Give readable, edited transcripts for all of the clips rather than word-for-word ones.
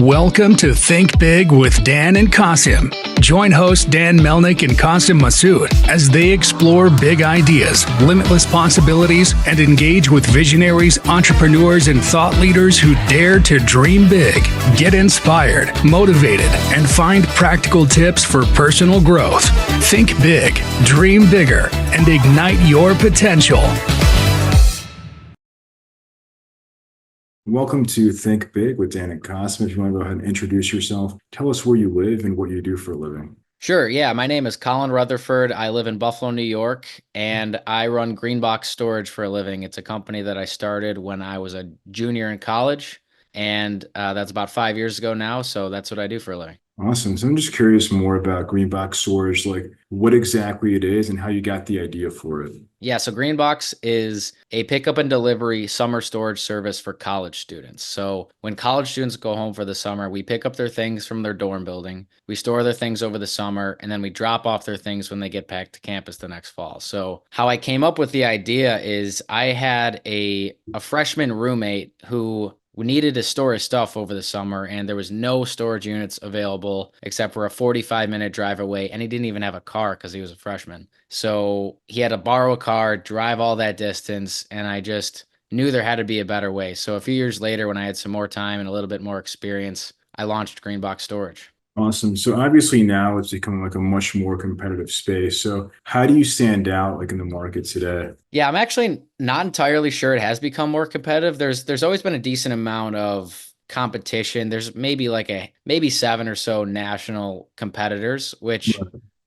Welcome to Think Big with Dan and Qasim. Join hosts Dan Melnick and Qasim Masood as they explore big ideas, limitless possibilities, and engage with visionaries, entrepreneurs, and thought leaders who dare to dream big, get inspired, motivated, and find practical tips for personal growth. Think big, dream bigger, and ignite your potential. Welcome to Think Big with Dan and Qasim. If you want to go ahead and introduce yourself, tell us where you live and what you do for a living. Sure. Yeah. My name is Collin Rutherford. I live in Buffalo, New York, and I run Greenbox Storage for a living. It's a company that I started when I was a junior in college, and that's about 5 years ago now. So that's what I do for a living. Awesome. So I'm just curious more about Greenbox Storage, like what exactly it is and how you got the idea for it. Yeah, so Greenbox is a pickup and delivery summer storage service for college students. So when college students go home for the summer, we pick up their things from their dorm building, we store their things over the summer, and then we drop off their things when they get back to campus the next fall. So how I came up with the idea is I had a freshman roommate who needed to store his stuff over the summer, and there was no storage units available except for a 45-minute drive away, and he didn't even have a car because he was a freshman. So he had to borrow a car, drive all that distance, and I just knew there had to be a better way. So a few years later, when I had some more time and a little bit more experience, I launched Greenbox Storage. Awesome. So obviously now it's becoming like a much more competitive space. So how do you stand out like in the market today? Yeah, I'm actually not entirely sure it has become more competitive. There's always been a decent amount of competition. There's maybe 7 or so national competitors, which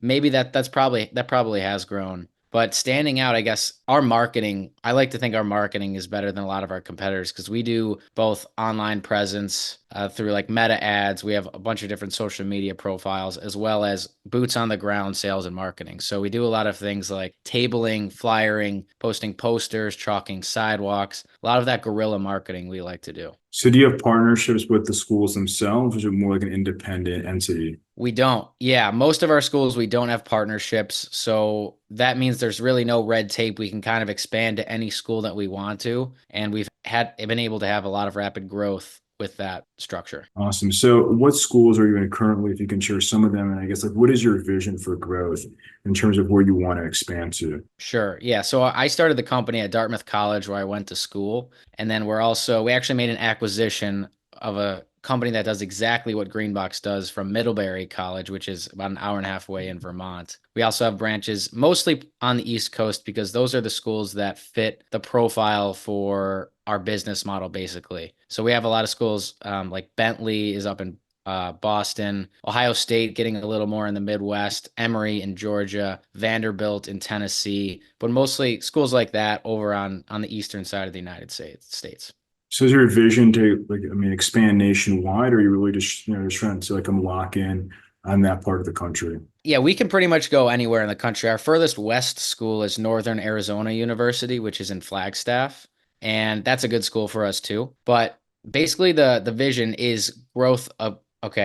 maybe that probably has grown. But standing out, I guess I like to think our marketing is better than a lot of our competitors because we do both online presence through like meta ads. We have a bunch of different social media profiles as well as boots on the ground sales and marketing. So we do a lot of things like tabling, flyering, posting posters, chalking sidewalks, a lot of that guerrilla marketing we like to do. So do you have partnerships with the schools themselves, or is it more like an independent entity? We don't. Yeah, most of our schools, we don't have partnerships. So that means there's really no red tape. We can kind of expand to any school that we want to. And we've been able to have a lot of rapid growth with that structure. Awesome. So what schools are you in currently, if you can share some of them? And I guess like what is your vision for growth in terms of where you want to expand to? Sure. Yeah. So I started the company at Dartmouth College where I went to school. And then we actually made an acquisition of a company that does exactly what Greenbox does from Middlebury College, which is about an hour and a half away in Vermont. We also have branches mostly on the East Coast because those are the schools that fit the profile for our business model, basically. So we have a lot of schools like Bentley is up in Boston, Ohio State getting a little more in the Midwest, Emory in Georgia, Vanderbilt in Tennessee, but mostly schools like that over on the eastern side of the United States. So is your vision to expand nationwide, or are you really just trying to like lock in on that part of the country? Yeah, we can pretty much go anywhere in the country. Our furthest west school is Northern Arizona University, which is in Flagstaff, and that's a good school for us too. But basically the vision is growth of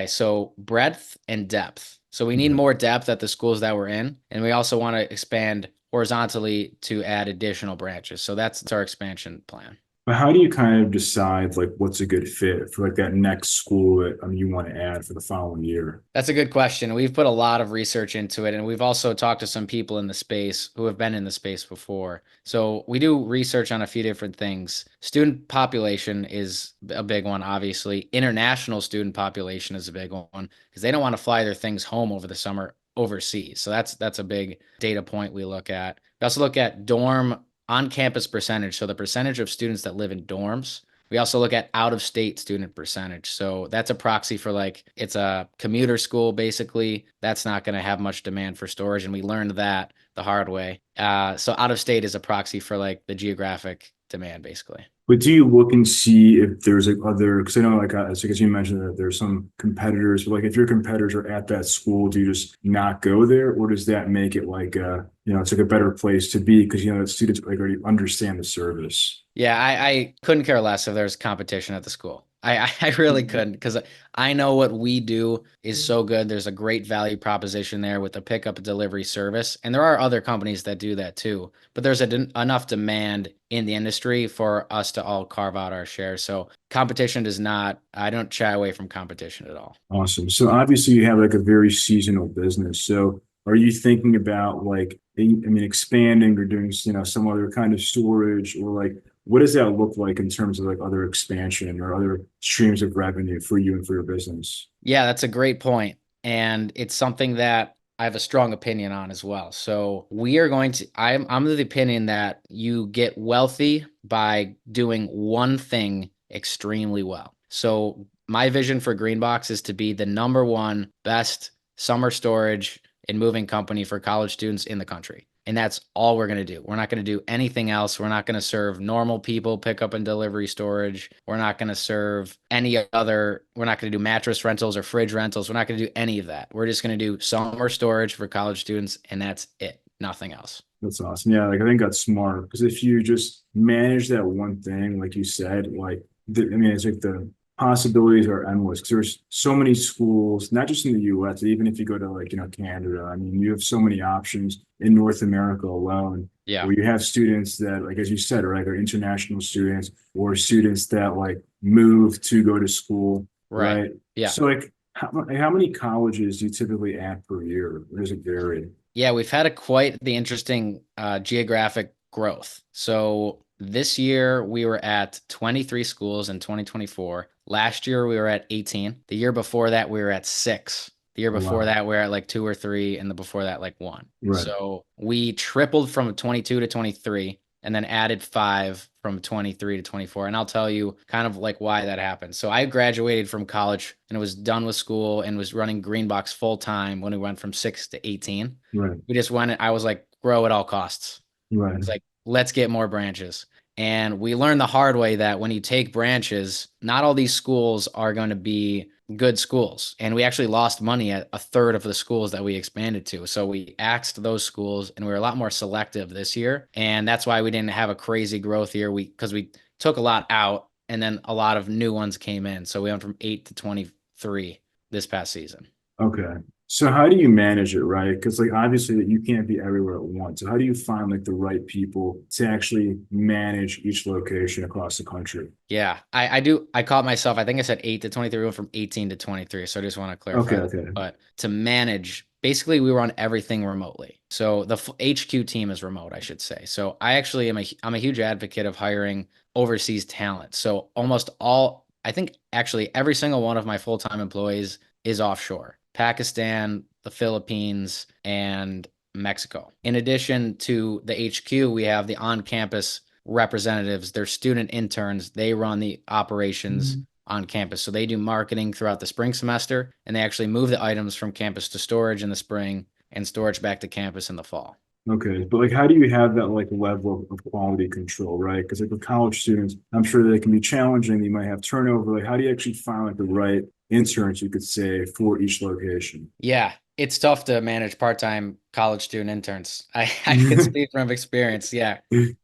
so breadth and depth. So we need more depth at the schools that we're in, and we also want to expand horizontally to add additional branches. So that's our expansion plan. But how do you kind of decide like what's a good fit for like that next school that you want to add for the following year? That's a good question. We've put a lot of research into it, and we've also talked to some people in the space who have been in the space before. So we do research on a few different things. Student population is a big one, obviously. International student population is a big one because they don't want to fly their things home over the summer overseas. So that's a big data point we look at. We also look at dorm on-campus percentage, so the percentage of students that live in dorms. We also look at out-of-state student percentage. So that's a proxy for like, it's a commuter school, basically. That's not going to have much demand for storage, and we learned that the hard way. So out-of-state is a proxy for like the geographic demand, basically. But do you look and see if there's like other, because I know like as you mentioned that there's some competitors, but like if your competitors are at that school, do you just not go there, or does that make it like it's like a better place to be because the students like already understand the service? Yeah, I couldn't care less if there's competition at the school. I really couldn't, because I know what we do is so good. There's a great value proposition there with the pickup and delivery service. And there are other companies that do that too. But there's enough demand in the industry for us to all carve out our share. So competition does not, I don't shy away from competition at all. Awesome. So obviously you have like a very seasonal business. So are you thinking about like, I mean, expanding or doing, some other kind of storage, or like, what does that look like in terms of like other expansion or other streams of revenue for you and for your business? Yeah, that's a great point. And it's something that I have a strong opinion on as well. So we are going to, I'm of the opinion that you get wealthy by doing one thing extremely well. So my vision for Greenbox is to be the number one best summer storage and moving company for college students in the country. And that's all we're going to do. We're not going to do anything else. We're not going to serve normal people pickup and delivery storage. We're not going to serve we're not going to do mattress rentals or fridge rentals. We're not going to do any of that. We're just going to do summer storage for college students, and that's it. Nothing else. That's awesome. Yeah, like I think that's smart because if you just manage that one thing, like you said, like I mean, it's like the possibilities are endless because there's so many schools, not just in the U.S., but even if you go to like Canada. I mean, you have so many options in North America alone. Yeah. Where you have students that, like as you said, right, are international students or students that like move to go to school, right? Yeah. So like, how many colleges do you typically add per year? Or does it vary? Yeah, we've had quite the interesting geographic growth. So this year we were at 23 schools in 2024. Last year we were at 18. The year before that we were at 6. The year before that we were at like 2 or 3, and the before that like 1. Right. So we tripled from 22 to 23 and then added 5 from 23 to 24. And I'll tell you kind of like why that happened. So I graduated from college and was done with school and was running Greenbox full time when we went from 6 to 18. Right. We just went, I was like, grow at all costs. Right. It's like, let's get more branches. And we learned the hard way that when you take branches, not all these schools are going to be good schools. And we actually lost money at a third of the schools that we expanded to. So we axed those schools and we were a lot more selective this year. And that's why we didn't have a crazy growth year. Because we took a lot out and then a lot of new ones came in. So we went from 8 to 23 this past season. Okay. So how do you manage it, right? Because like obviously that you can't be everywhere at once. So how do you find like the right people to actually manage each location across the country? Yeah, I do. I caught myself. I think I said 8 to 23. We went from 18 to 23. So I just want to clarify. Okay. But to manage, basically we run everything remotely. So the HQ team is remote, I should say. So I actually I'm a huge advocate of hiring overseas talent. So I think actually every single one of my full-time employees is offshore. Pakistan, the Philippines, and Mexico. In addition to the HQ, we have the on-campus representatives. They're student interns. They run the operations on campus. So they do marketing throughout the spring semester, and they actually move the items from campus to storage in the spring and storage back to campus in the fall. Okay, but like, how do you have that like level of quality control, right? Because like with college students, I'm sure they can be challenging. You might have turnover. Like, how do you actually find like the right interns, you could say, for each location? Yeah, it's tough to manage part-time college student interns. I can speak from experience. Yeah,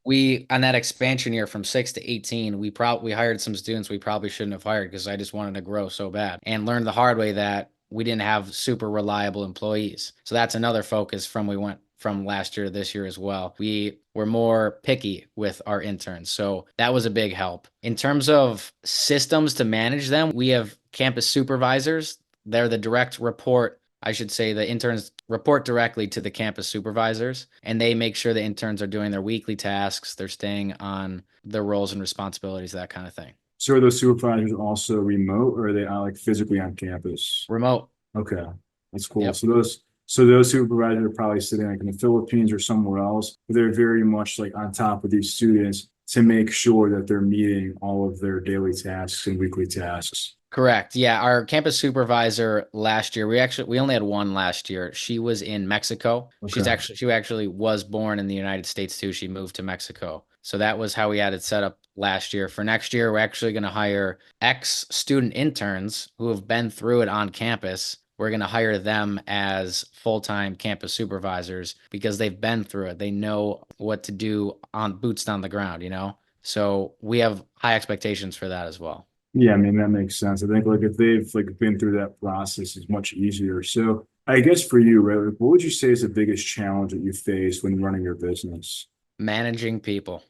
we on that expansion year from 6 to 18, we hired some students we probably shouldn't have hired because I just wanted to grow so bad, and learned the hard way that we didn't have super reliable employees. So that's another focus we went from last year to this year as well. We were more picky with our interns. So that was a big help. In terms of systems to manage them, we have campus supervisors. They're the direct report. I should say the interns report directly to the campus supervisors, and they make sure the interns are doing their weekly tasks. They're staying on their roles and responsibilities, that kind of thing. So are those supervisors also remote, or are they like physically on campus? Remote. Okay, that's cool. Yep. So those supervisors are probably sitting like in the Philippines or somewhere else, but they're very much like on top of these students to make sure that they're meeting all of their daily tasks and weekly tasks. Correct. Yeah, our campus supervisor last year, we only had one last year. She was in Mexico. Okay. She actually was born in the United States too. She moved to Mexico. So that was how we had it set up last year. For next year, we're actually going to hire ex-student interns who have been through it on campus. We're going to hire them as full-time campus supervisors because they've been through it. They know what to do on boots on the ground, So we have high expectations for that as well. Yeah, I mean, that makes sense. I think like if they've like been through that process, it's much easier. So I guess for you, right, like, what would you say is the biggest challenge that you face when running your business? Managing people.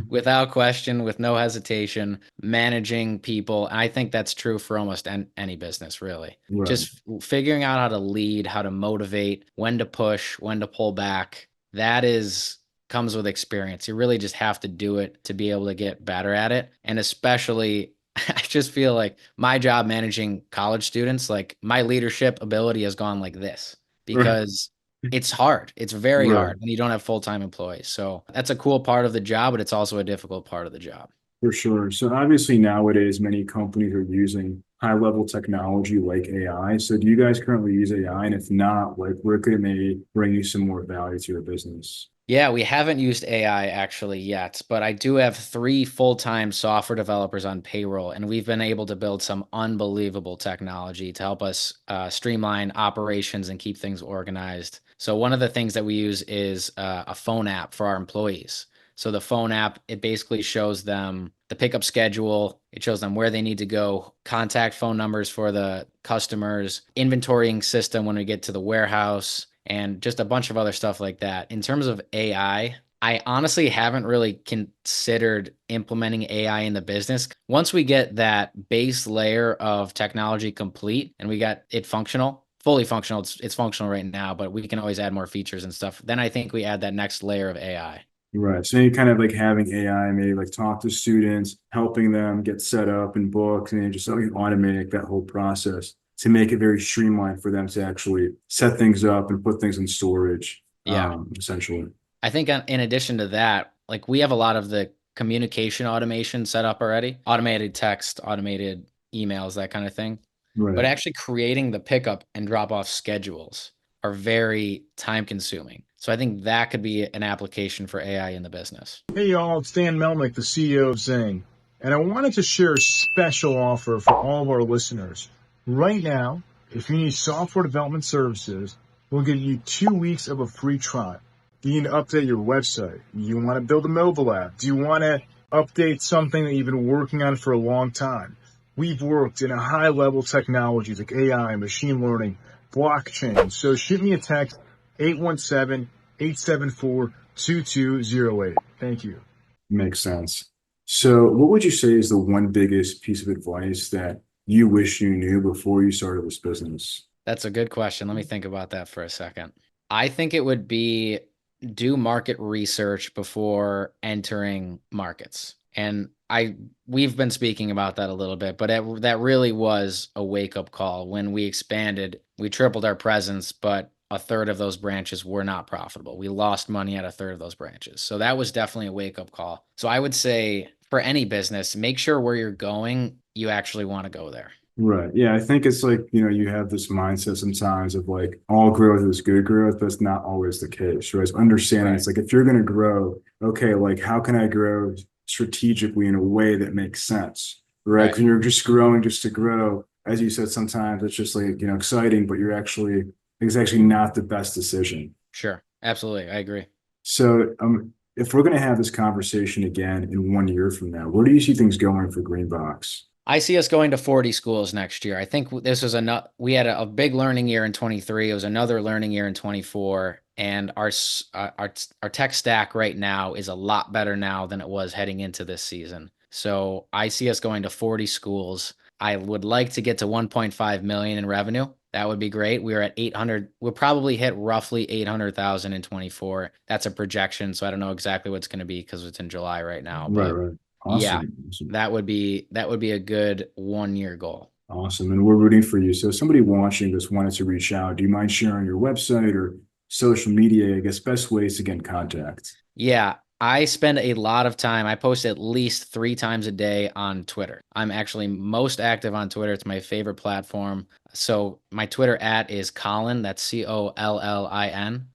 Without question, with no hesitation, managing people. And I think that's true for almost any business, really. Right, Just figuring out how to lead, how to motivate, when to push, when to pull back. That is comes with experience. You really just have to do it to be able to get better at it. And especially, I just feel like my job managing college students, like my leadership ability has gone like this right, because it's hard. It's very right. hard when you don't have full-time employees. So that's a cool part of the job, but it's also a difficult part of the job. For sure. So obviously nowadays, many companies are using high level technology like AI. So do you guys currently use AI? And if not, like where could it maybe bring you some more value to your business? Yeah, we haven't used AI actually yet, but I do have 3 full-time software developers on payroll, and we've been able to build some unbelievable technology to help us streamline operations and keep things organized. So one of the things that we use is a phone app for our employees. So the phone app, it basically shows them the pickup schedule. It shows them where they need to go, contact phone numbers for the customers, inventorying system when we get to the warehouse, and just a bunch of other stuff like that. In terms of AI, I honestly haven't really considered implementing AI in the business. Once we get that base layer of technology complete and we got it functional, fully functional, it's functional right now, but we can always add more features and stuff. Then I think we add that next layer of AI. Right. So you kind of like having AI maybe like talk to students, helping them get set up in books and then just like automating that whole process to make it very streamlined for them to actually set things up and put things in storage, Yeah. essentially. I think in addition to that, like we have a lot of the communication automation set up already, automated text, automated emails, that kind of thing. But Right. actually creating the pickup and drop off schedules are very time consuming. So I think that could be an application for AI in the business. Hey y'all, it's Dan Melnick, the CEO of Zing, and I wanted to share a special offer for all of our listeners. Right now, if you need software development services, we'll give you 2 weeks of a free trial. Do you need to update your website? Do you want to build a mobile app? Do you want to update something that you've been working on for a long time? We've worked in a high level technologies like AI, machine learning, blockchain. So shoot me a text, 817-874-2208. Thank you. Makes sense. So what would you say is the one biggest piece of advice that you wish you knew before you started this business? That's a good question. Let me think about that for a second. I think it would be do market research before entering markets. And we've been speaking about that a little bit, but that really was a wake-up call when we expanded. We tripled our presence, but a third of those branches were not profitable. We lost money at a third of those branches. So that was definitely a wake-up call. So I would say for any business, make sure where you're going, you actually want to go there. Right. Yeah, I think it's like, you have this mindset sometimes of like all growth is good growth, but it's not always the case, right? It's understanding Right. it's like if you're going to grow, okay, like how can I grow strategically in a way that makes sense, right? Right. Because you're just growing just to grow. As you said, sometimes it's just like, exciting, but it's actually not the best decision. Sure. Absolutely. I agree. So, if we're going to have this conversation again in 1 year from now, where do you see things going for Greenbox? I see us going to 40 schools next year. I think this was we had a big learning year in 23. It was another learning year in 24. And our tech stack right now is a lot better now than it was heading into this season. So I see us going to 40 schools. I would like to get to 1.5 million in revenue. That would be great. We were at 800. We'll probably hit roughly 800,000 in 24. That's a projection. So I don't know exactly what's going to be because it's in July right now, Right, but right. yeah, Awesome. Awesome. that would be a good 1 year goal. Awesome. And we're rooting for you. So if somebody watching this wanted to reach out, do you mind sharing your website or social media, I guess, best ways to get in contact? Yeah, I spend a lot of time. I post at least 3 times a day on Twitter. I'm actually most active on Twitter. It's my favorite platform. So my Twitter @ is Collin. That's COLLIN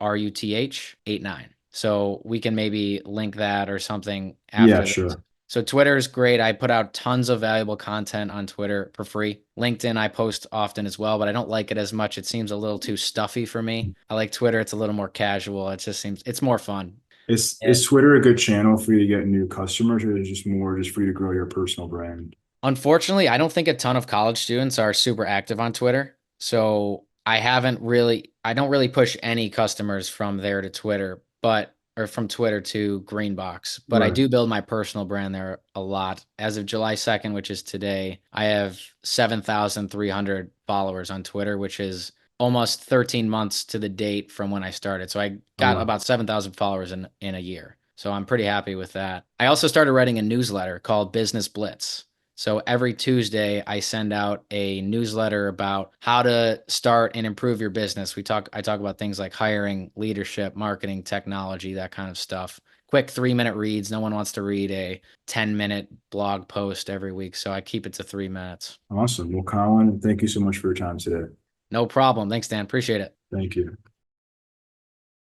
_RUTH 89. So we can maybe link that or something Yeah, after this. sure. So Twitter is great. I put out tons of valuable content on Twitter for free. LinkedIn, I post often as well, but I don't like it as much. It seems a little too stuffy for me. I like Twitter. It's a little more casual. It just seems it's more fun. Is Twitter a good channel for you to get new customers, or is it just more just for you to grow your personal brand? Unfortunately, I don't think a ton of college students are super active on Twitter. So I don't really push any customers from there to Twitter, or from Twitter to Greenbox, but I Right. do build my personal brand there a lot. As of July 2nd, which is today, I have 7,300 followers on Twitter, which is almost 13 months to the date from when I started. So I Oh, got wow. about 7,000 followers in a year. So I'm pretty happy with that. I also started writing a newsletter called Business Blitz. So every Tuesday I send out a newsletter about how to start and improve your business. I talk about things like hiring, leadership, marketing, technology, that kind of stuff. Quick 3-minute reads. No one wants to read a 10-minute blog post every week, so I keep it to 3 minutes. Awesome. Well, Colin, thank you so much for your time today. No problem. Thanks, Dan. Appreciate it. Thank you.